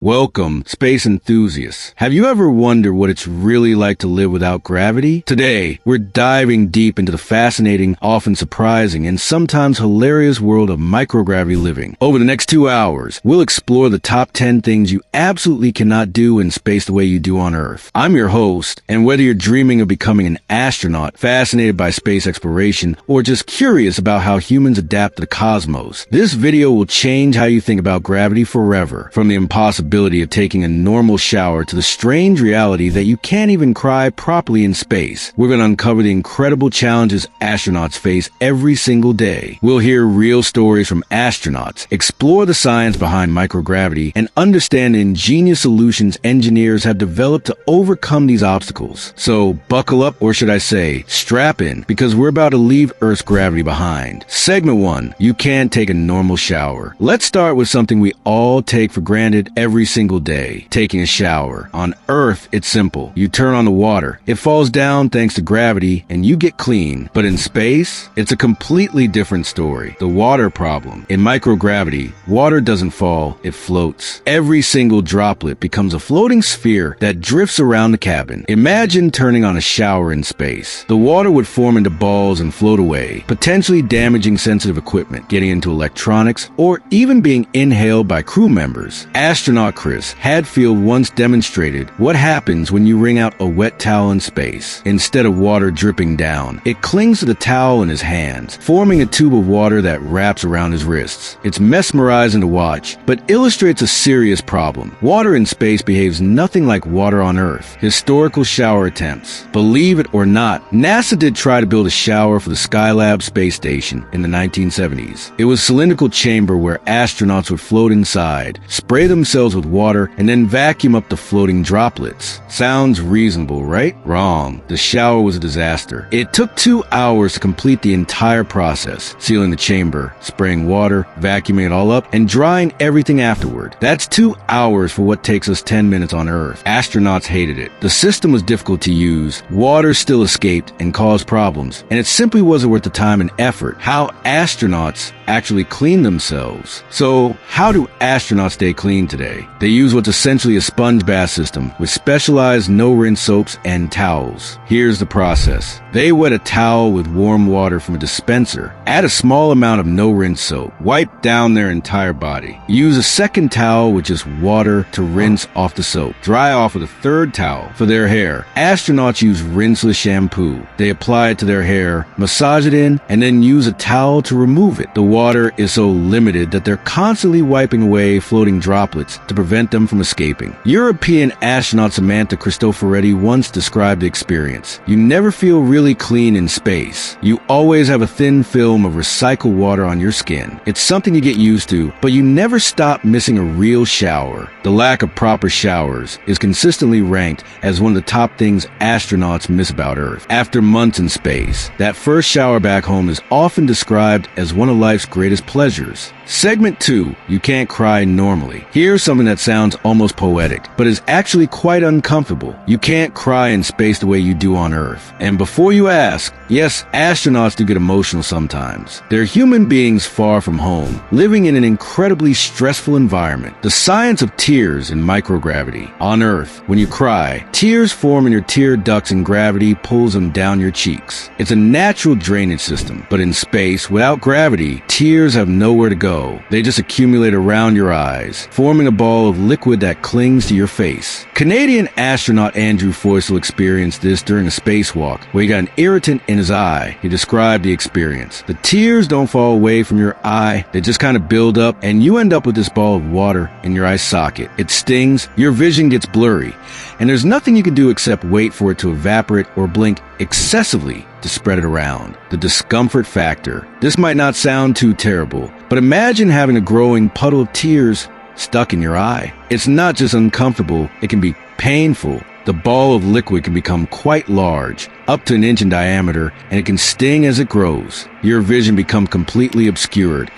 Welcome, space enthusiasts. Have you ever wondered what it's really like to live without gravity? Today, we're diving deep into the fascinating, often surprising, and sometimes hilarious world of microgravity living. Over the next 2 hours, we'll explore the top 10 things you absolutely cannot do in space the way you do on Earth. I'm your host, and whether you're dreaming of becoming an astronaut, fascinated by space exploration, or just curious about how humans adapt to the cosmos, this video will change how you think about gravity forever. From the impossibility of taking a normal shower to the strange reality that you can't even cry properly in space, we're going to uncover the incredible challenges astronauts face every single day. We'll hear real stories from astronauts, explore the science behind microgravity, and understand the ingenious solutions engineers have developed to overcome these obstacles. So buckle up, or should I say, strap in, because we're about to leave Earth's gravity behind. Segment 1. You can't take a normal shower. Let's start with something we all take for granted every single day: taking a shower. On Earth, it's simple. You turn on the water, it falls down thanks to gravity, and you get clean. But in space, it's a completely different story. The water problem. In microgravity, water doesn't fall, it floats. Every single droplet becomes a floating sphere that drifts around the cabin. Imagine turning on a shower in space. The water would form into balls and float away, potentially damaging sensitive equipment, getting into electronics, or even being inhaled by crew members. Astronaut Chris Hadfield once demonstrated what happens when you wring out a wet towel in space. Instead of water dripping down, it clings to the towel in his hands, forming a tube of water that wraps around his wrists. It's mesmerizing to watch, but illustrates a serious problem. Water in space behaves nothing like water on Earth. Historical shower attempts. Believe it or not, NASA did try to build a shower for the Skylab space station in the 1970s. It was a cylindrical chamber where astronauts would float inside, spray themselves with water, and then vacuum up the floating droplets. Sounds reasonable, right? Wrong. The shower was a disaster. It took 2 hours to complete the entire process, sealing the chamber, spraying water, vacuuming it all up, and drying everything afterward. That's 2 hours for what takes us 10 minutes on Earth. Astronauts hated it. The system was difficult to use, water still escaped and caused problems, and it simply wasn't worth the time and effort. How astronauts actually clean themselves. So, how do astronauts stay clean today? They use what's essentially a sponge bath system with specialized no-rinse soaps and towels. Here's the process. They wet a towel with warm water from a dispenser, add a small amount of no-rinse soap, wipe down their entire body. Use a second towel with just water to rinse off the soap. Dry off with a third towel. For their hair, astronauts use rinseless shampoo. They apply it to their hair, massage it in, and then use a towel to remove it. The water is so limited that they're constantly wiping away floating droplets to prevent them from escaping. European astronaut Samantha Cristoforetti once described the experience. You never feel really clean in space. You always have a thin film of recycled water on your skin. It's something you get used to, but you never stop missing a real shower. The lack of proper showers is consistently ranked as one of the top things astronauts miss about Earth. After months in space, that first shower back home is often described as one of life's greatest pleasures. Segment 2. You can't cry normally. Here's something that sounds almost poetic, but is actually quite uncomfortable. You can't cry in space the way you do on Earth. And before you ask, yes, astronauts do get emotional sometimes. They're human beings far from home, living in an incredibly stressful environment. The science of tears in microgravity. On Earth, when you cry, tears form in your tear ducts and gravity pulls them down your cheeks. It's a natural drainage system, but in space, without gravity, tears have nowhere to go. They just accumulate around your eyes, forming a ball of liquid that clings to your face. Canadian astronaut Andrew Foysel experienced this during a spacewalk, where he got an irritant in his eye. He described the experience. The tears don't fall away from your eye, they just kind of build up, and you end up with this ball of water in your eye socket. It stings, your vision gets blurry, and there's nothing you can do except wait for it to evaporate or blink excessively to spread it around. The discomfort factor. This might not sound too terrible, but imagine having a growing puddle of tears stuck in your eye. It's not just uncomfortable, it can be painful. The ball of liquid can become quite large, up to 1 inch in diameter, and it can sting as it grows. Your vision becomes completely obscured,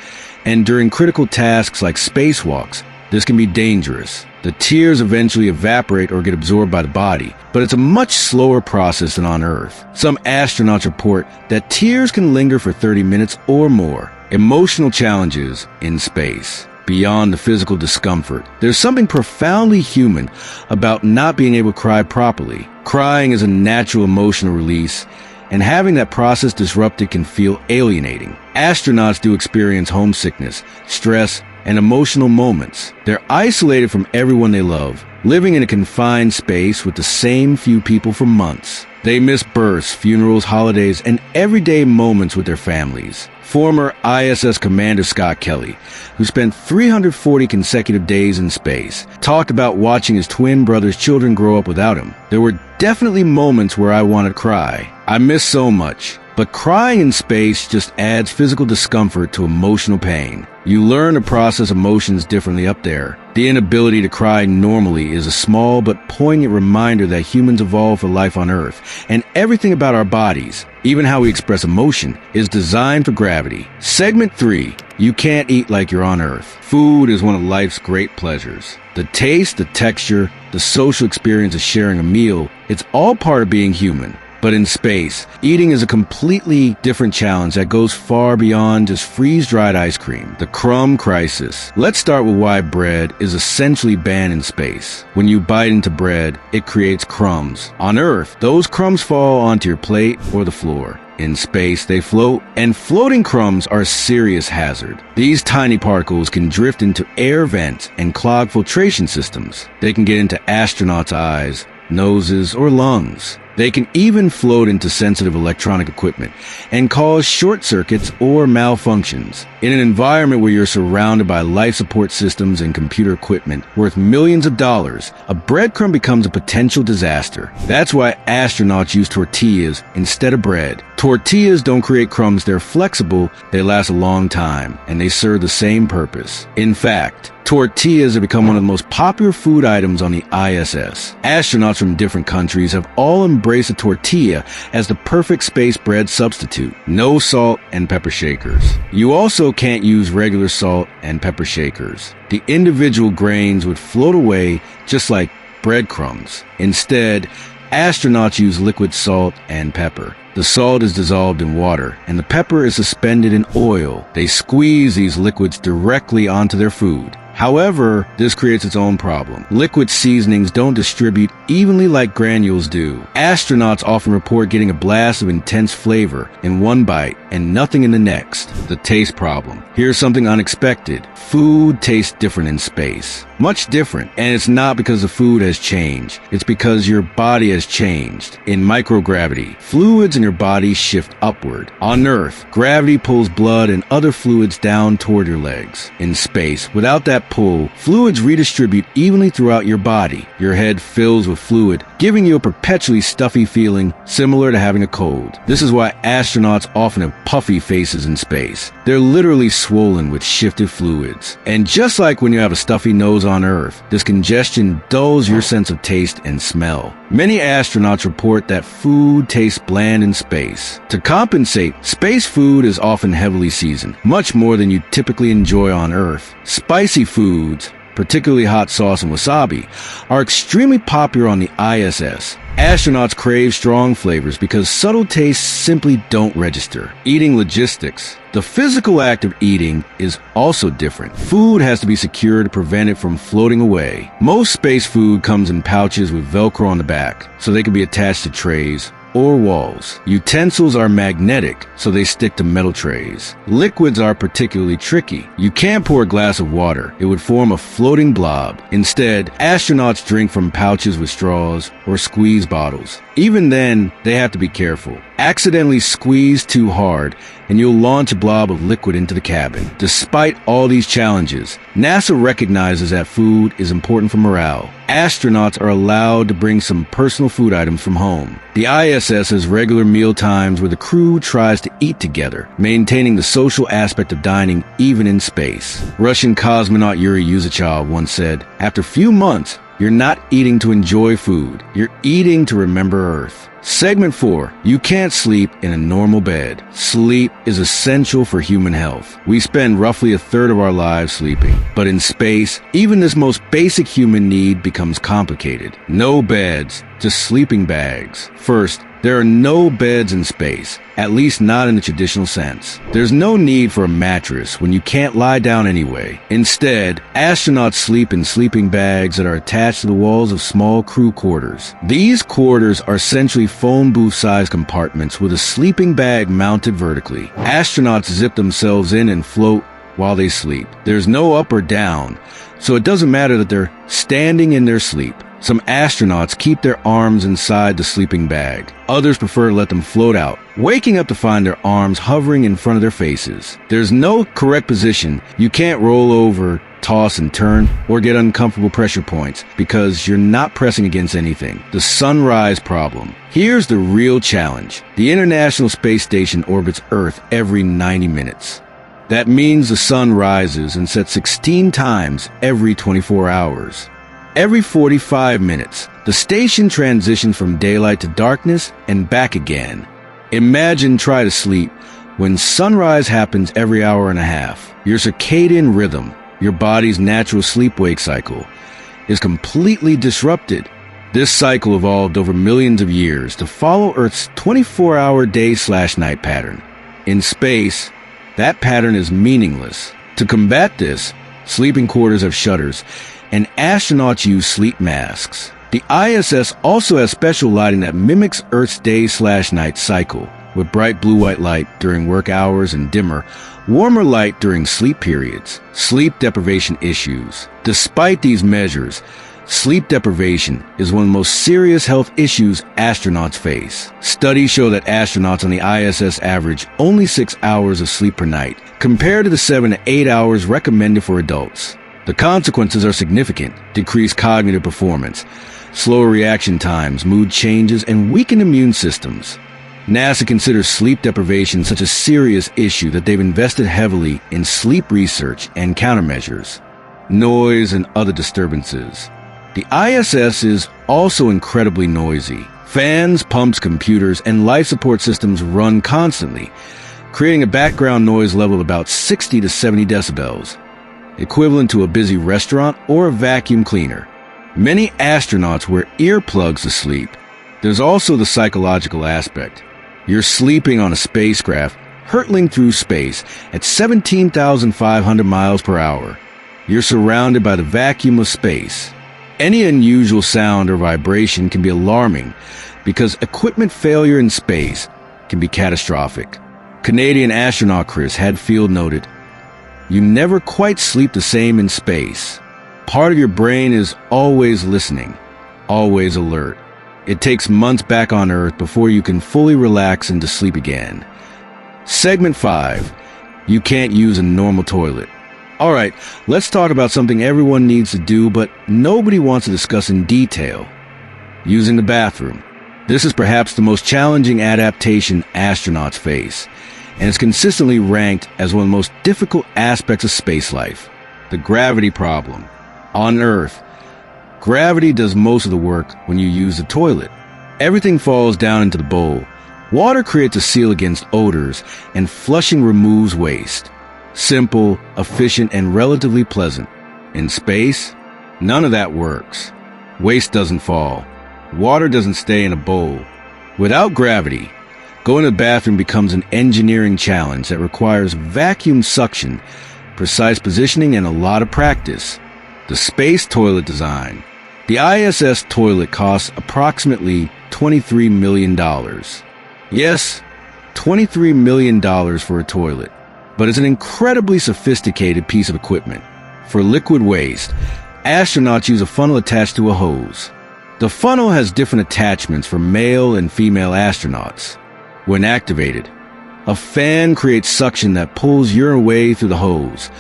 and during critical tasks like spacewalks, this can be dangerous. The tears eventually evaporate or get absorbed by the body, but it's a much slower process than on Earth. Some astronauts report that tears can linger for 30 minutes or more. Emotional challenges in space. beyond the physical discomfort. There's something profoundly human about not being able to cry properly. Crying is a natural emotional release, and having that process disrupted can feel alienating. Astronauts do experience homesickness, stress, and emotional moments. They're isolated from everyone they love, living in a confined space with the same few people for months. They miss births, funerals, holidays, and everyday moments with their families. Former ISS Commander Scott Kelly, who spent 340 consecutive days in space, talked about watching his twin brother's children grow up without him. There were definitely moments where I wanted to cry. I miss so much. But crying in space just adds physical discomfort to emotional pain. You learn to process emotions differently up there. The inability to cry normally is a small but poignant reminder that humans evolved for life on Earth, and everything about our bodies, even how we express emotion, is designed for gravity. Segment 3. You can't eat like you're on Earth. Food is one of life's great pleasures. The taste, the texture, the social experience of sharing a meal, it's all part of being human. But in space, eating is a completely different challenge that goes far beyond just freeze-dried ice cream. The crumb crisis. Let's start with why bread is essentially banned in space. When you bite into bread, it creates crumbs. On Earth, those crumbs fall onto your plate or the floor. In space, they float, and floating crumbs are a serious hazard. These tiny particles can drift into air vents and clog filtration systems. They can get into astronauts' eyes, noses, or lungs. They can even float into sensitive electronic equipment and cause short circuits or malfunctions. In an environment where you're surrounded by life support systems and computer equipment worth millions of dollars, a breadcrumb becomes a potential disaster. That's why astronauts use tortillas instead of bread. Tortillas don't create crumbs, they're flexible, they last a long time, and they serve the same purpose. In fact, tortillas have become one of the most popular food items on the ISS. Astronauts from different countries have all embraced a tortilla as the perfect space bread substitute. No salt and pepper shakers. You also can't use regular salt and pepper shakers. The individual grains would float away just like breadcrumbs. Instead, astronauts use liquid salt and pepper. The salt is dissolved in water, and the pepper is suspended in oil. They squeeze these liquids directly onto their food. However, this creates its own problem. Liquid seasonings don't distribute evenly like granules do. Astronauts often report getting a blast of intense flavor in one bite and nothing in the next. The taste problem. Here's something unexpected. Food tastes different in space. Much different. And it's not because the food has changed. It's because your body has changed. In microgravity, fluids in your body shift upward. On Earth, gravity pulls blood and other fluids down toward your legs. In space, without that pull, fluids redistribute evenly throughout your body. Your head fills with fluid, giving you a perpetually stuffy feeling similar to having a cold. This is why astronauts often have puffy faces in space. They're literally swollen with shifted fluids. And just like when you have a stuffy nose on Earth, this congestion dulls your sense of taste and smell. Many astronauts report that food tastes bland in space. To compensate, space food is often heavily seasoned, much more than you typically enjoy on Earth. Spicy foods, particularly hot sauce and wasabi, are extremely popular on the ISS. Astronauts crave strong flavors because subtle tastes simply don't register. Eating logistics. The physical act of eating is also different. Food has to be secured to prevent it from floating away. Most space food comes in pouches with Velcro on the back, so they can be attached to trays or walls. Utensils are magnetic, so they stick to metal trays. Liquids are particularly tricky. You can't pour a glass of water. It would form a floating blob. Instead, astronauts drink from pouches with straws or squeeze bottles. Even then, they have to be careful. Accidentally squeeze too hard, and you'll launch a blob of liquid into the cabin. Despite all these challenges, NASA recognizes that food is important for morale. Astronauts are allowed to bring some personal food items from home. The ISS has regular meal times where the crew tries to eat together, maintaining the social aspect of dining even in space. Russian cosmonaut Yuri Yuzachev once said, "After few months, you're not eating to enjoy food. You're eating to remember Earth." Segment 4. You can't sleep in a normal bed. Sleep is essential for human health. We spend roughly a third of our lives sleeping. But in space, even this most basic human need becomes complicated. No beds, just sleeping bags. First, There are no beds in space, at least not in the traditional sense. There's no need for a mattress when you can't lie down anyway. Instead, astronauts sleep in sleeping bags that are attached to the walls of small crew quarters. These quarters are essentially phone booth-sized compartments with a sleeping bag mounted vertically. Astronauts zip themselves in and float while they sleep. There's no up or down, so it doesn't matter that they're standing in their sleep. Some astronauts keep their arms inside the sleeping bag. Others prefer to let them float out, waking up to find their arms hovering in front of their faces. There's no correct position. You can't roll over, toss and turn, or get uncomfortable pressure points because you're not pressing against anything. The sunrise problem. Here's the real challenge. The International Space Station orbits Earth every 90 minutes. That means the sun rises and sets 16 times every 24 hours. Every 45 minutes, the station transitions from daylight to darkness and back again. Imagine try to sleep when sunrise happens every hour and a half. Your circadian rhythm, your body's natural sleep-wake cycle, is completely disrupted. This cycle evolved over millions of years to follow Earth's 24-hour day/night pattern. In space, that pattern is meaningless. To combat this, sleeping quarters have shutters, and astronauts use sleep masks. The ISS also has special lighting that mimics Earth's day/night cycle, with bright blue-white light during work hours and dimmer, warmer light during sleep periods. Sleep deprivation issues. Despite these measures, sleep deprivation is one of the most serious health issues astronauts face. Studies show that astronauts on the ISS average only 6 hours of sleep per night, compared to the 7 to 8 hours recommended for adults. The consequences are significant: decreased cognitive performance, slower reaction times, mood changes, and weakened immune systems. NASA considers sleep deprivation such a serious issue that they've invested heavily in sleep research and countermeasures. Noise and other disturbances. The ISS is also incredibly noisy. Fans, pumps, computers, and life support systems run constantly, creating a background noise level of about 60 to 70 decibels. Equivalent to a busy restaurant or a vacuum cleaner. Many astronauts wear earplugs to sleep. There's also the psychological aspect. You're sleeping on a spacecraft, hurtling through space at 17,500 miles per hour. You're surrounded by the vacuum of space. Any unusual sound or vibration can be alarming because equipment failure in space can be catastrophic. Canadian astronaut Chris Hadfield noted, "You never quite sleep the same in space. Part of your brain is always listening, always alert. It takes months back on Earth before you can fully relax into sleep again." Segment 5. You can't use a normal toilet. Alright, let's talk about something everyone needs to do but nobody wants to discuss in detail. Using the bathroom. This is perhaps the most challenging adaptation astronauts face, and it's consistently ranked as one of the most difficult aspects of space life. The gravity problem. On Earth, gravity does most of the work when you use the toilet. Everything falls down into the bowl. Water creates a seal against odors, and flushing removes waste. Simple, efficient, and relatively pleasant. In space, none of that works. Waste doesn't fall. Water doesn't stay in a bowl. Without gravity, going to the bathroom becomes an engineering challenge that requires vacuum suction, precise positioning, and a lot of practice. The space toilet design. The ISS toilet costs approximately $23 million. Yes, $23 million for a toilet. But it's an incredibly sophisticated piece of equipment. For liquid waste, astronauts use a funnel attached to a hose. The funnel has different attachments for male and female astronauts. When activated, a fan creates suction that pulls urine away through the hose,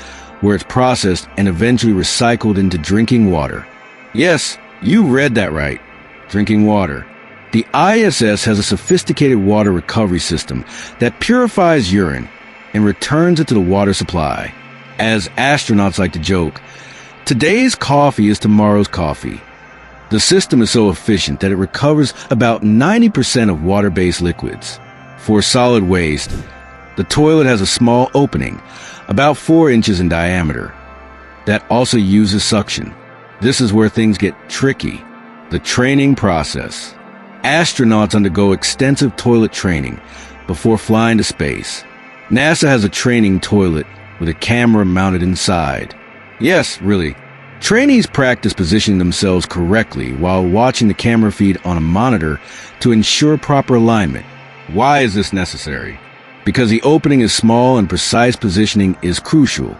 where it's processed and eventually recycled into drinking water. Yes, you read that right. Drinking water. The ISS has a sophisticated water recovery system that purifies urine and returns it to the water supply. As astronauts like to joke, today's coffee is tomorrow's coffee. The system is so efficient that it recovers about 90% of water-based liquids. For solid waste, the toilet has a small opening, about 4 inches in diameter, that also uses suction. This is where things get tricky. The training process. Astronauts undergo extensive toilet training before flying to space. NASA has a training toilet with a camera mounted inside. Yes, really. Trainees practice positioning themselves correctly while watching the camera feed on a monitor to ensure proper alignment. Why is this necessary? Because the opening is small and precise positioning is crucial.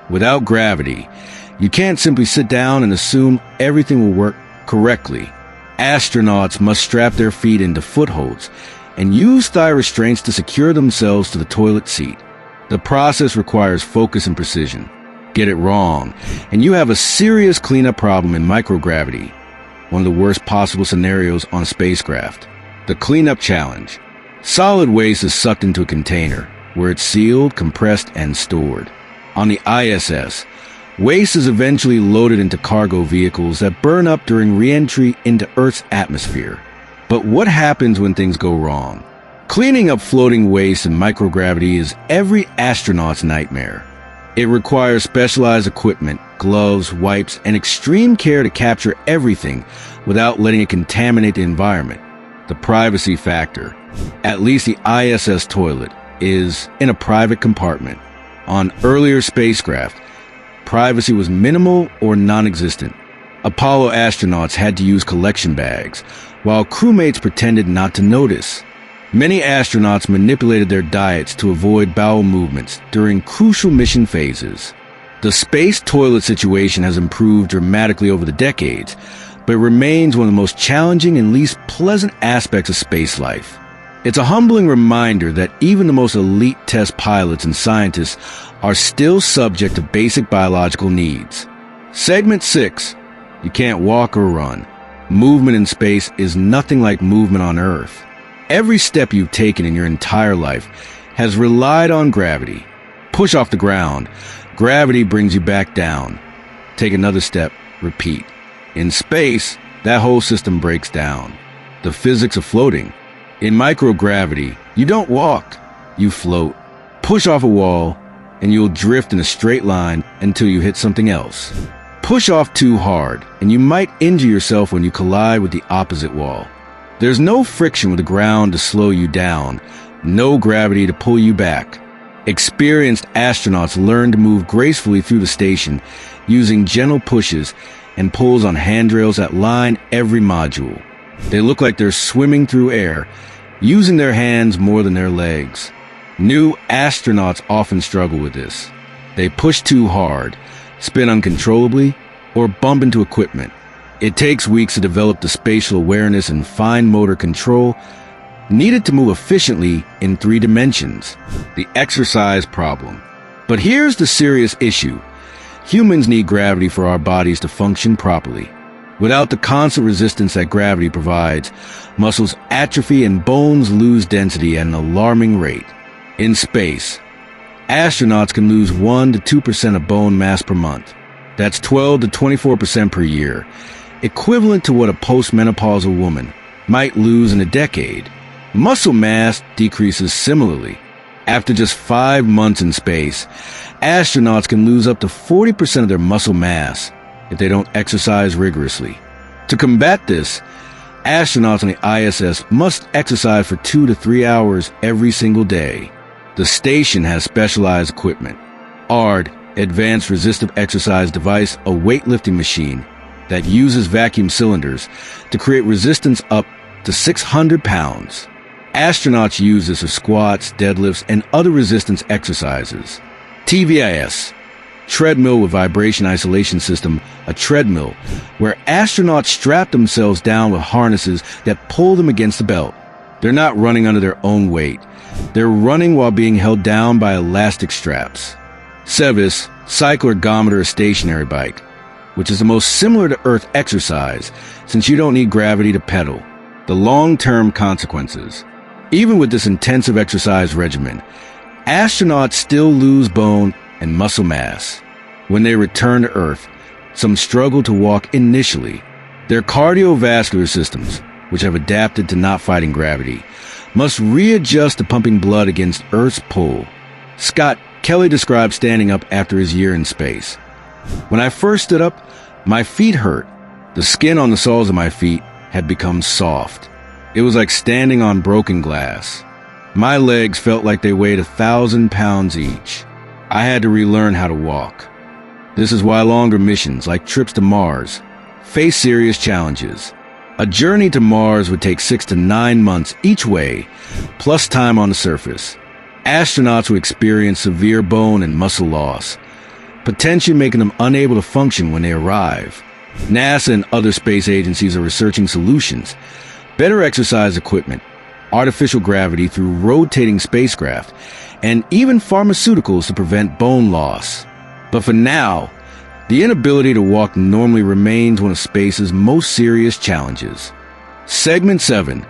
Without gravity, you can't simply sit down and assume everything will work correctly. Astronauts must strap their feet into footholds and use thigh restraints to secure themselves to the toilet seat. The process requires focus and precision. Get it wrong, and you have a serious cleanup problem in microgravity, one of the worst possible scenarios on a spacecraft. The cleanup challenge. Solid waste is sucked into a container, where it's sealed, compressed, and stored. On the ISS, waste is eventually loaded into cargo vehicles that burn up during re-entry into Earth's atmosphere. But what happens when things go wrong? Cleaning up floating waste in microgravity is every astronaut's nightmare. It requires specialized equipment, gloves, wipes, and extreme care to capture everything without letting it contaminate the environment. The privacy factor. At least the ISS toilet is in a private compartment. On earlier spacecraft, privacy was minimal or non-existent. Apollo astronauts had to use collection bags, while crewmates pretended not to notice. Many astronauts manipulated their diets to avoid bowel movements during crucial mission phases. The space toilet situation has improved dramatically over the decades, but remains one of the most challenging and least pleasant aspects of space life. It's a humbling reminder that even the most elite test pilots and scientists are still subject to basic biological needs. Segment 6. You can't walk or run. Movement in space is nothing like movement on Earth. Every step you've taken in your entire life has relied on gravity. Push off the ground. Gravity brings you back down. Take another step. Repeat. In space, that whole system breaks down. The physics of floating. In microgravity, you don't walk. You float. Push off a wall, and you'll drift in a straight line until you hit something else. Push off too hard, and you might injure yourself when you collide with the opposite wall. There's no friction with the ground to slow you down, no gravity to pull you back. Experienced astronauts learn to move gracefully through the station using gentle pushes and pulls on handrails that line every module. They look like they're swimming through air, using their hands more than their legs. New astronauts often struggle with this. They push too hard, spin uncontrollably, or bump into equipment. It takes weeks to develop the spatial awareness and fine motor control needed to move efficiently in 3 dimensions. The exercise problem. But here's the serious issue. Humans need gravity for our bodies to function properly. Without the constant resistance that gravity provides, muscles atrophy and bones lose density at an alarming rate. In space, astronauts can lose 1 to 2% of bone mass per month. That's 12 to 24% per year, equivalent to what a postmenopausal woman might lose in a decade. Muscle mass decreases similarly. After just 5 months in space, astronauts can lose up to 40% of their muscle mass if they don't exercise rigorously. To combat this, astronauts on the ISS must exercise for 2 to 3 hours every single day. The station has specialized equipment. ARD, Advanced Resistive Exercise Device, a weightlifting machine that uses vacuum cylinders to create resistance up to 600 pounds. Astronauts use this for squats, deadlifts, and other resistance exercises. TVIS, Treadmill with Vibration Isolation System, a treadmill where astronauts strap themselves down with harnesses that pull them against the belt. They're not running under their own weight. They're running while being held down by elastic straps. SEVIS, Cyclergometer, a stationary bike, which is the most similar to Earth exercise since you don't need gravity to pedal. The long-term consequences. Even with this intensive exercise regimen, astronauts still lose bone and muscle mass. When they return to Earth, some struggle to walk initially. Their cardiovascular systems, which have adapted to not fighting gravity, must readjust to pumping blood against Earth's pull. Scott Kelly described standing up after his year in space. When I first stood up, my feet hurt. The skin on the soles of my feet had become soft. It was like standing on broken glass. My legs felt like they weighed 1,000 pounds each. I had to relearn how to walk. This is why longer missions, like trips to Mars, face serious challenges. A journey to Mars would take 6 to 9 months each way, plus time on the surface. Astronauts would experience severe bone and muscle loss, potentially making them unable to function when they arrive. NASA and other space agencies are researching solutions, better exercise equipment, artificial gravity through rotating spacecraft, and even pharmaceuticals to prevent bone loss. But for now, the inability to walk normally remains one of space's most serious challenges. Segment 7.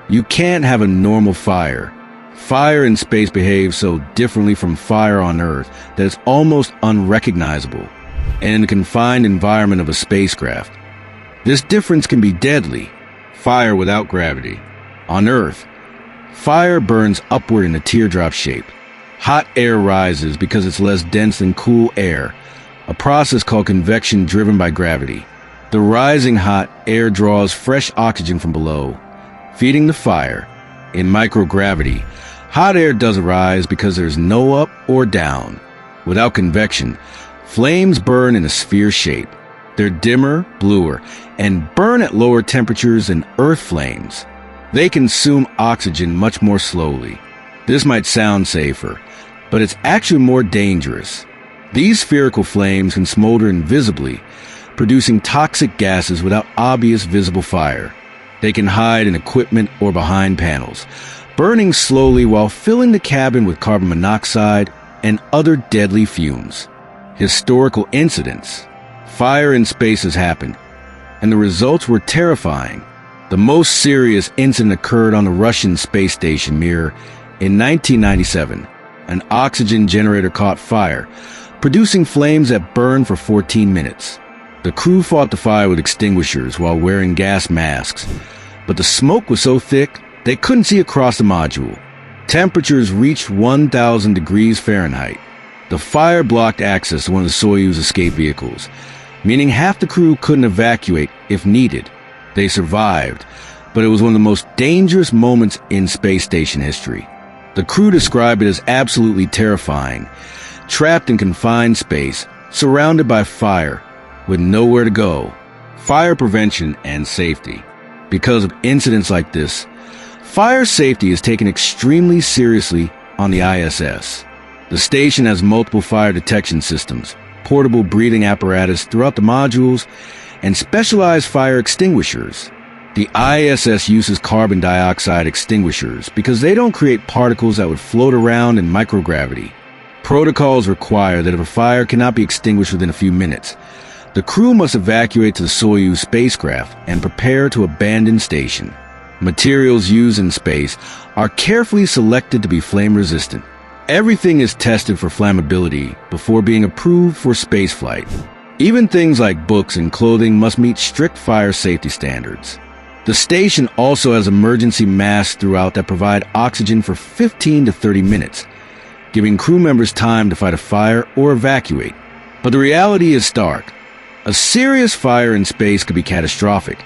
You can't have a normal fire. Fire in space behaves so differently from fire on Earth that it's almost unrecognizable, and in the confined environment of a spacecraft, this difference can be deadly. Fire without gravity. On Earth, fire burns upward in a teardrop shape. Hot air rises because it's less dense than cool air, a process called convection driven by gravity. The rising hot air draws fresh oxygen from below, feeding the fire. In microgravity, hot air doesn't rise because there's no up or down. Without convection, flames burn in a sphere shape. They're dimmer, bluer, and burn at lower temperatures than Earth flames. They consume oxygen much more slowly. This might sound safer, but it's actually more dangerous. These spherical flames can smolder invisibly, producing toxic gases without obvious visible fire. They can hide in equipment or behind panels, burning slowly while filling the cabin with carbon monoxide and other deadly fumes. Historical incidents. Fire in space has happened, and the results were terrifying. The most serious incident occurred on the Russian space station Mir in 1997. An oxygen generator caught fire, producing flames that burned for 14 minutes. The crew fought the fire with extinguishers while wearing gas masks, but the smoke was so thick they couldn't see across the module. Temperatures reached 1,000 degrees Fahrenheit. The fire blocked access to one of the Soyuz escape vehicles, meaning half the crew couldn't evacuate if needed. They survived, but it was one of the most dangerous moments in space station history. The crew described it as absolutely terrifying, trapped in confined space, surrounded by fire, with nowhere to go. Fire prevention and safety. Because of incidents like this, fire safety is taken extremely seriously on the ISS. The station has multiple fire detection systems, portable breathing apparatus throughout the modules, and specialized fire extinguishers. The ISS uses carbon dioxide extinguishers because they don't create particles that would float around in microgravity. Protocols require that if a fire cannot be extinguished within a few minutes, the crew must evacuate to the Soyuz spacecraft and prepare to abandon station. Materials used in space are carefully selected to be flame-resistant. Everything is tested for flammability before being approved for spaceflight. Even things like books and clothing must meet strict fire safety standards. The station also has emergency masks throughout that provide oxygen for 15 to 30 minutes, giving crew members time to fight a fire or evacuate. But the reality is stark. A serious fire in space could be catastrophic,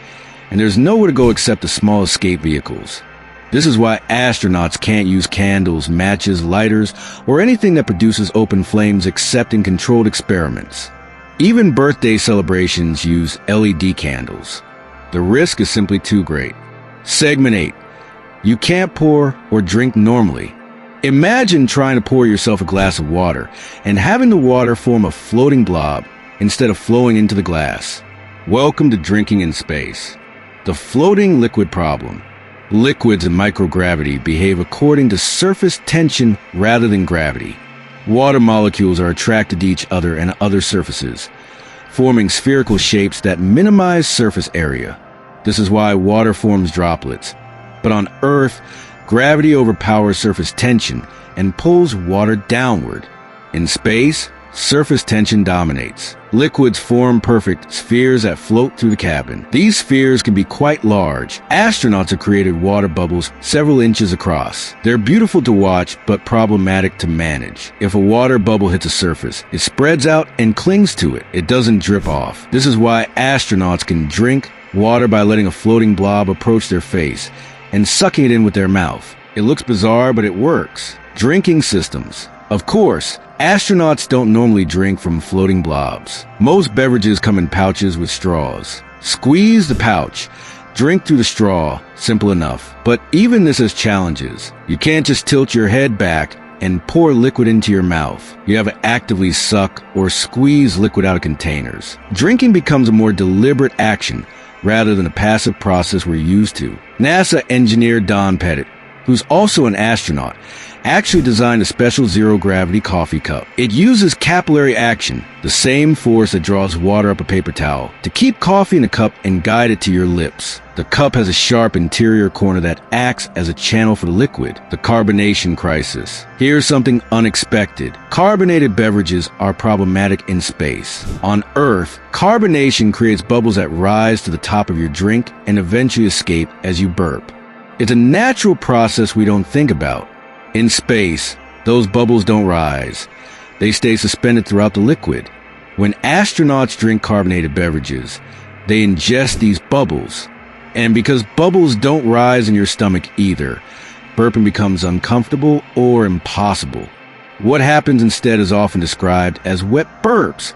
and there's nowhere to go except the small escape vehicles. This is why astronauts can't use candles, matches, lighters, or anything that produces open flames except in controlled experiments. Even birthday celebrations use LED candles. The risk is simply too great. Segment 8. You can't pour or drink normally. Imagine trying to pour yourself a glass of water and having the water form a floating blob instead of flowing into the glass. Welcome to drinking in space. The floating liquid problem. Liquids in microgravity behave according to surface tension rather than gravity. Water molecules are attracted to each other and other surfaces, forming spherical shapes that minimize surface area. This is why water forms droplets. But on Earth, gravity overpowers surface tension and pulls water downward. In space, surface tension dominates. Liquids form perfect spheres that float through the cabin. These spheres can be quite large. Astronauts have created water bubbles several inches across. They're beautiful to watch, but problematic to manage. If a water bubble hits a surface, it spreads out and clings to it. It doesn't drip off. This is why astronauts can drink water by letting a floating blob approach their face and sucking it in with their mouth. It looks bizarre, but it works. Drinking systems. Of course, astronauts don't normally drink from floating blobs. Most beverages come in pouches with straws. Squeeze the pouch. Drink through the straw. Simple enough. But even this has challenges. You can't just tilt your head back and pour liquid into your mouth. You have to actively suck or squeeze liquid out of containers. Drinking becomes a more deliberate action rather than a passive process we're used to. NASA engineer Don Pettit, who's also an astronaut, actually designed a special zero-gravity coffee cup. It uses capillary action, the same force that draws water up a paper towel, to keep coffee in a cup and guide it to your lips. The cup has a sharp interior corner that acts as a channel for the liquid, the carbonation crisis. Here's something unexpected. Carbonated beverages are problematic in space. On Earth, carbonation creates bubbles that rise to the top of your drink and eventually escape as you burp. It's a natural process we don't think about. In space, those bubbles don't rise. They stay suspended throughout the liquid. When astronauts drink carbonated beverages, they ingest these bubbles. And because bubbles don't rise in your stomach either, burping becomes uncomfortable or impossible. What happens instead is often described as wet burps,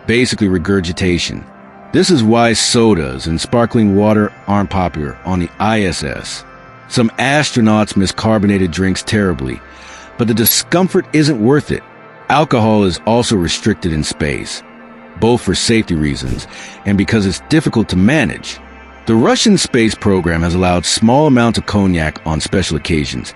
basically regurgitation. This is why sodas and sparkling water aren't popular on the ISS. Some astronauts miss carbonated drinks terribly, but the discomfort isn't worth it. Alcohol is also restricted in space, both for safety reasons and because it's difficult to manage. The Russian space program has allowed small amounts of cognac on special occasions,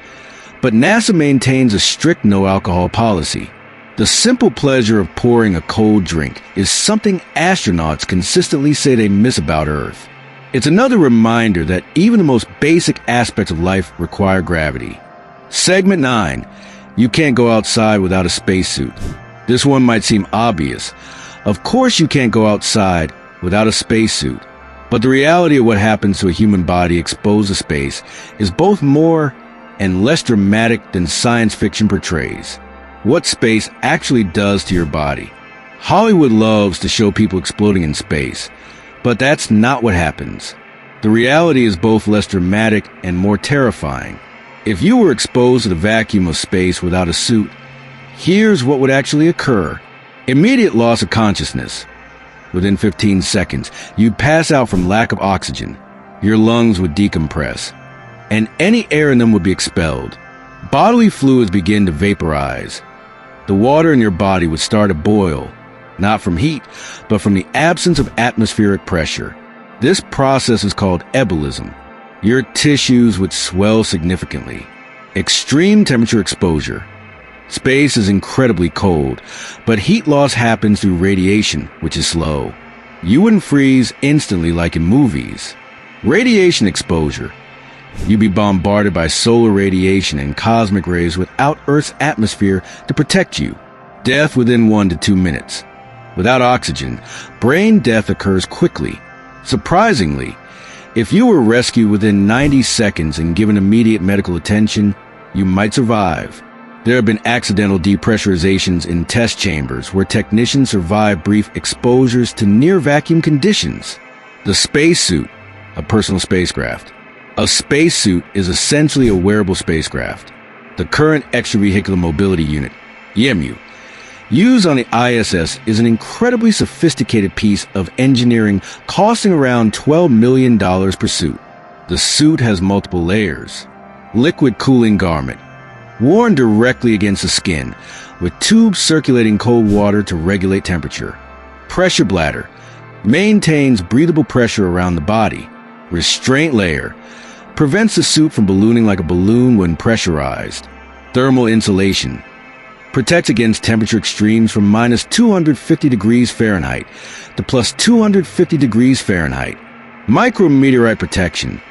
but NASA maintains a strict no-alcohol policy. The simple pleasure of pouring a cold drink is something astronauts consistently say they miss about Earth. It's another reminder that even the most basic aspects of life require gravity. Segment 9. You can't go outside without a spacesuit. This one might seem obvious. Of course you can't go outside without a spacesuit. But the reality of what happens to a human body exposed to space is both more and less dramatic than science fiction portrays. What space actually does to your body. Hollywood loves to show people exploding in space, but that's not what happens. The reality is both less dramatic and more terrifying. If you were exposed to the vacuum of space without a suit, here's what would actually occur. Immediate loss of consciousness. Within 15 seconds, you'd pass out from lack of oxygen. Your lungs would decompress, and any air in them would be expelled. Bodily fluids begin to vaporize. The water in your body would start to boil, not from heat, but from the absence of atmospheric pressure. This process is called ebullition. Your tissues would swell significantly. Extreme temperature exposure. Space is incredibly cold, but heat loss happens through radiation, which is slow. You wouldn't freeze instantly like in movies. Radiation exposure. You'd be bombarded by solar radiation and cosmic rays without Earth's atmosphere to protect you. Death within 1 to 2 minutes. Without oxygen, brain death occurs quickly. Surprisingly, if you were rescued within 90 seconds and given immediate medical attention, you might survive. There have been accidental depressurizations in test chambers where technicians survive brief exposures to near-vacuum conditions. The spacesuit, a personal spacecraft. A spacesuit is essentially a wearable spacecraft. The current extravehicular mobility unit, EMU, used on the ISS is an incredibly sophisticated piece of engineering costing around $12 million per suit. The suit has multiple layers. Liquid cooling garment, worn directly against the skin, with tubes circulating cold water to regulate temperature. Pressure bladder, maintains breathable pressure around the body. Restraint layer, prevents the suit from ballooning like a balloon when pressurized. Thermal insulation, protects against temperature extremes from minus 250 degrees Fahrenheit to plus 250 degrees Fahrenheit. Micrometeorite protection.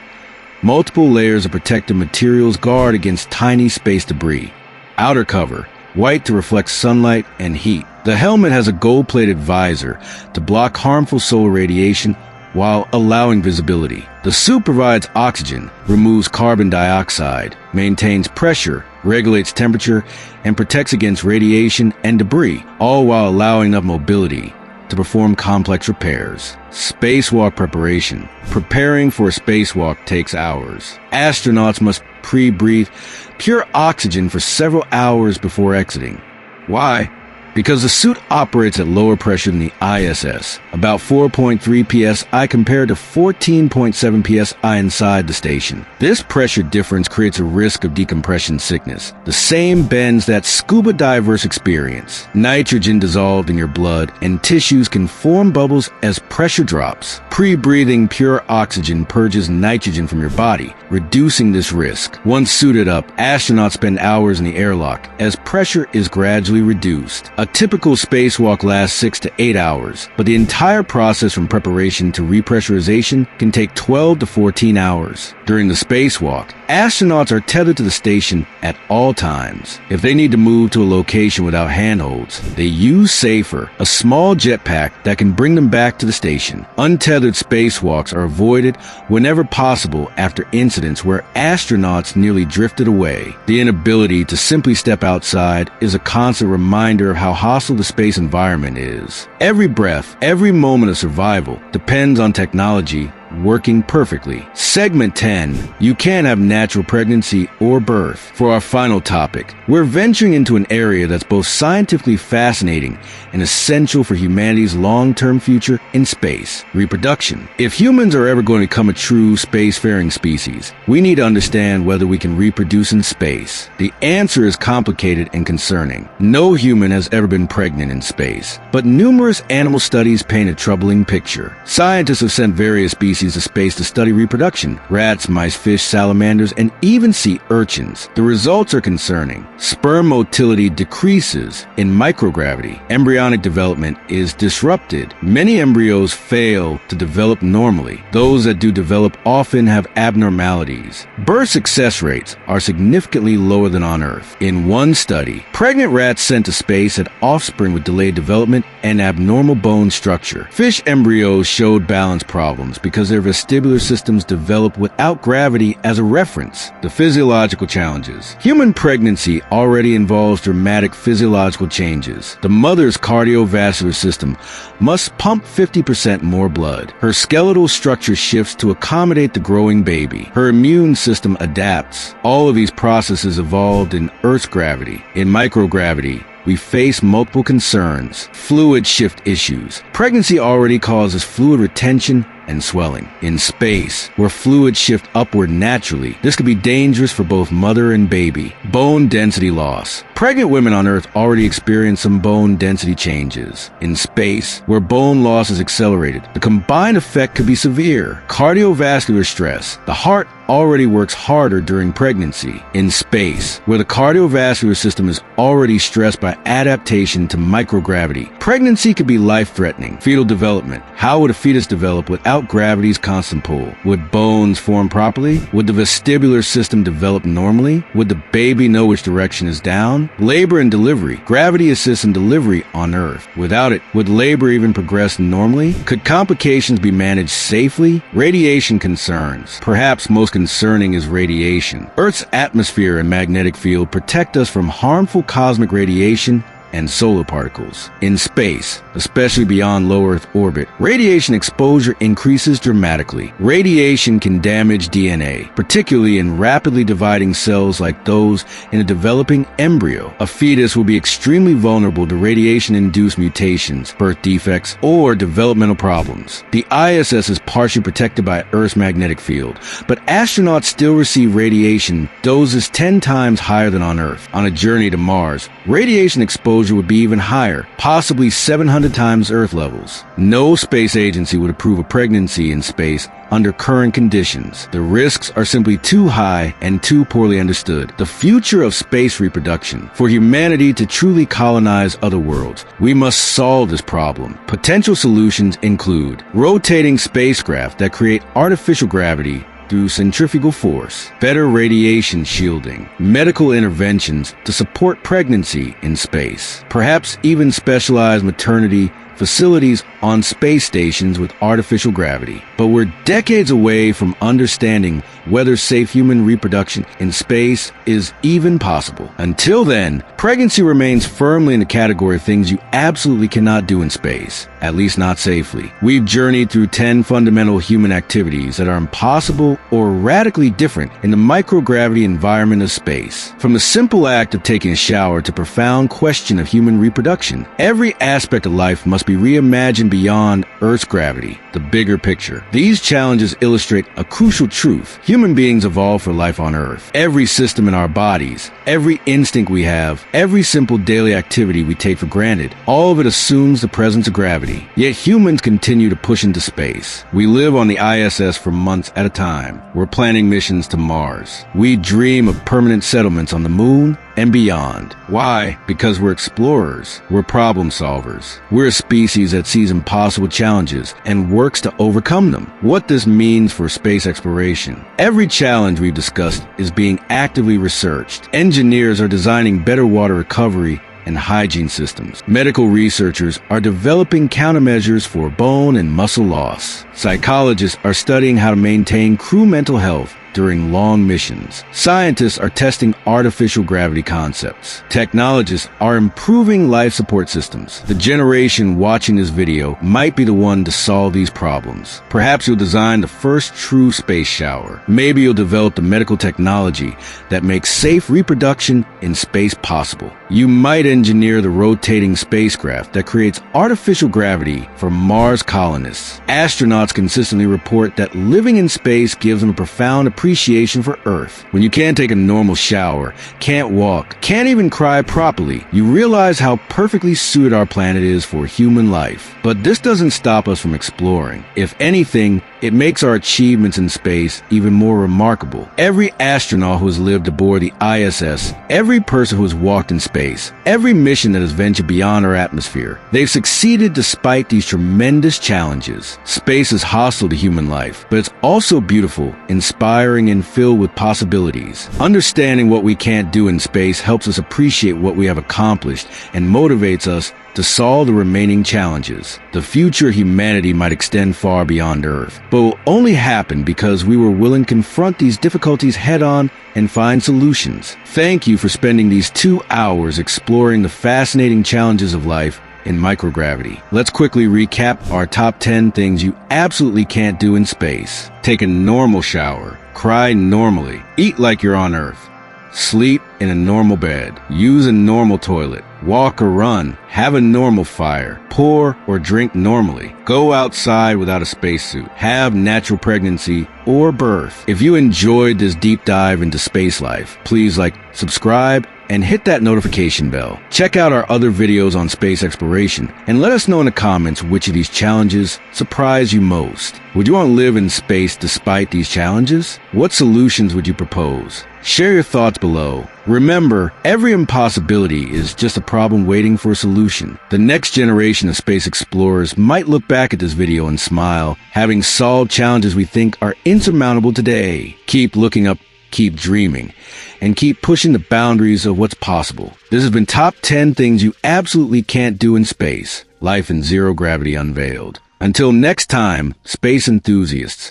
Multiple layers of protective materials guard against tiny space debris. Outer cover, white to reflect sunlight and heat. The helmet has a gold-plated visor to block harmful solar radiation while allowing visibility. The suit provides oxygen, removes carbon dioxide, maintains pressure, regulates temperature, and protects against radiation and debris, all while allowing enough mobility to perform complex repairs. Spacewalk preparation. Preparing for a spacewalk takes hours. Astronauts must pre-breathe pure oxygen for several hours before exiting. Why? Because the suit operates at lower pressure than the ISS, about 4.3 psi compared to 14.7 psi inside the station. This pressure difference creates a risk of decompression sickness, the same bends that scuba divers experience. Nitrogen dissolved in your blood and tissues can form bubbles as pressure drops. Pre-breathing pure oxygen purges nitrogen from your body, reducing this risk. Once suited up, astronauts spend hours in the airlock as pressure is gradually reduced. A typical spacewalk lasts 6 to 8 hours, but the entire process from preparation to repressurization can take 12 to 14 hours. During the spacewalk, astronauts are tethered to the station at all times. If they need to move to a location without handholds, they use Safer, a small jetpack that can bring them back to the station. Untethered spacewalks are avoided whenever possible after incidents where astronauts nearly drifted away. The inability to simply step outside is a constant reminder of how hostile the space environment is. Every breath, every moment of survival depends on technology working perfectly. Segment 10. You can't have natural pregnancy or birth. For our final topic, we're venturing into an area that's both scientifically fascinating and essential for humanity's long-term future in space: reproduction. If humans are ever going to become a true spacefaring species, we need to understand whether we can reproduce in space. The answer is complicated and concerning. No human has ever been pregnant in space, but numerous animal studies paint a troubling picture. Scientists have sent various species to space to study reproduction: rats, mice, fish, salamanders, and even sea urchins. The results are concerning. Sperm motility decreases in microgravity. Embryonic development is disrupted. Many embryos fail to develop normally. Those that do develop often have abnormalities. Birth success rates are significantly lower than on Earth. In one study, pregnant rats sent to space had offspring with delayed development and abnormal bone structure. Fish embryos showed balance problems because their vestibular systems develop without gravity as a reference. The physiological challenges. Human pregnancy already involves dramatic physiological changes. The mother's cardiovascular system must pump 50% more blood. Her skeletal structure shifts to accommodate the growing baby. Her immune system adapts. All of these processes evolved in Earth's gravity. In microgravity, we face multiple concerns. Fluid shift issues. Pregnancy already causes fluid retention and swelling. In space, where fluids shift upward naturally, this could be dangerous for both mother and baby. Bone density loss. Pregnant women on Earth already experience some bone density changes. In space, where bone loss is accelerated, the combined effect could be severe. Cardiovascular stress. The heart already works harder during pregnancy. In space, where the cardiovascular system is already stressed by adaptation to microgravity, pregnancy could be life-threatening. Fetal development. How would a fetus develop without gravity's constant pull? Would bones form properly? Would the vestibular system develop normally? Would the baby know which direction is down? Labor and delivery. Gravity assists in delivery on Earth. Without it, would labor even progress normally? Could complications be managed safely? Radiation concerns. Perhaps most concerning is radiation. Earth's atmosphere and magnetic field protect us from harmful cosmic radiation and solar particles. In space, especially beyond low Earth orbit, radiation exposure increases dramatically. Radiation can damage DNA, particularly in rapidly dividing cells like those in a developing embryo. A fetus will be extremely vulnerable to radiation-induced mutations, birth defects, or developmental problems. The ISS is partially protected by Earth's magnetic field, but astronauts still receive radiation doses 10 times higher than on Earth. On a journey to Mars, radiation exposure would be even higher, possibly 700 times Earth levels. No space agency would approve a pregnancy in space under current conditions. The risks are simply too high and too poorly understood. The future of space reproduction. For humanity to truly colonize other worlds, we must solve this problem. Potential solutions include rotating spacecraft that create artificial gravity through centrifugal force, better radiation shielding, medical interventions to support pregnancy in space, perhaps even specialized maternity facilities on space stations with artificial gravity. But we're decades away from understanding whether safe human reproduction in space is even possible. Until then, pregnancy remains firmly in the category of things you absolutely cannot do in space, at least not safely. We've journeyed through 10 fundamental human activities that are impossible or radically different in the microgravity environment of space. From the simple act of taking a shower to the profound question of human reproduction, every aspect of life must be reimagined beyond Earth's gravity, the bigger picture. These challenges illustrate a crucial truth. Human beings evolved for life on Earth. Every system in our bodies, every instinct we have, every simple daily activity we take for granted, all of it assumes the presence of gravity. Yet humans continue to push into space. We live on the ISS for months at a time. We're planning missions to Mars. We dream of permanent settlements on the moon and beyond. Why? Because we're explorers. We're problem solvers. We're a species that sees impossible challenges and works to overcome them. What this means for space exploration. Every challenge we've discussed is being actively researched. Engineers are designing better water recovery and hygiene systems. Medical researchers are developing countermeasures for bone and muscle loss. Psychologists are studying how to maintain crew mental health during long missions. Scientists are testing artificial gravity concepts. Technologists are improving life support systems. The generation watching this video might be the one to solve these problems. Perhaps you'll design the first true space shower. Maybe you'll develop the medical technology that makes safe reproduction in space possible. You might engineer the rotating spacecraft that creates artificial gravity for Mars colonists. Astronauts consistently report that living in space gives them a profound appreciation for Earth. When you can't take a normal shower, can't walk, can't even cry properly, you realize how perfectly suited our planet is for human life. But this doesn't stop us from exploring. If anything, it makes our achievements in space even more remarkable. Every astronaut who has lived aboard the ISS, every person who has walked in space, every mission that has ventured beyond our atmosphere, they've succeeded despite these tremendous challenges. Space is hostile to human life, but it's also beautiful, inspiring, and filled with possibilities. Understanding what we can't do in space helps us appreciate what we have accomplished and motivates us to solve the remaining challenges. The future of humanity might extend far beyond Earth, but will only happen because we were willing to confront these difficulties head-on and find solutions. Thank you for spending these 2 hours exploring the fascinating challenges of life in microgravity. Let's quickly recap our top 10 things you absolutely can't do in space. Take a normal shower. Cry normally. Eat like you're on Earth. Sleep in a normal bed. Use a normal toilet. Walk or run. Have a normal fire. Pour or drink normally. Go outside without a spacesuit. Have natural pregnancy or birth. If you enjoyed this deep dive into space life, please like, subscribe, and hit that notification bell. Check out our other videos on space exploration and let us know in the comments which of these challenges surprise you most. Would you want to live in space despite these challenges? What solutions would you propose? Share your thoughts below. Remember, every impossibility is just a problem waiting for a solution. The next generation of space explorers might look back at this video and smile, having solved challenges we think are insurmountable today. Keep looking up, keep dreaming, and keep pushing the boundaries of what's possible. This has been Top 10 Things You Absolutely Can't Do in Space. Life in Zero Gravity Unveiled. Until next time, space enthusiasts,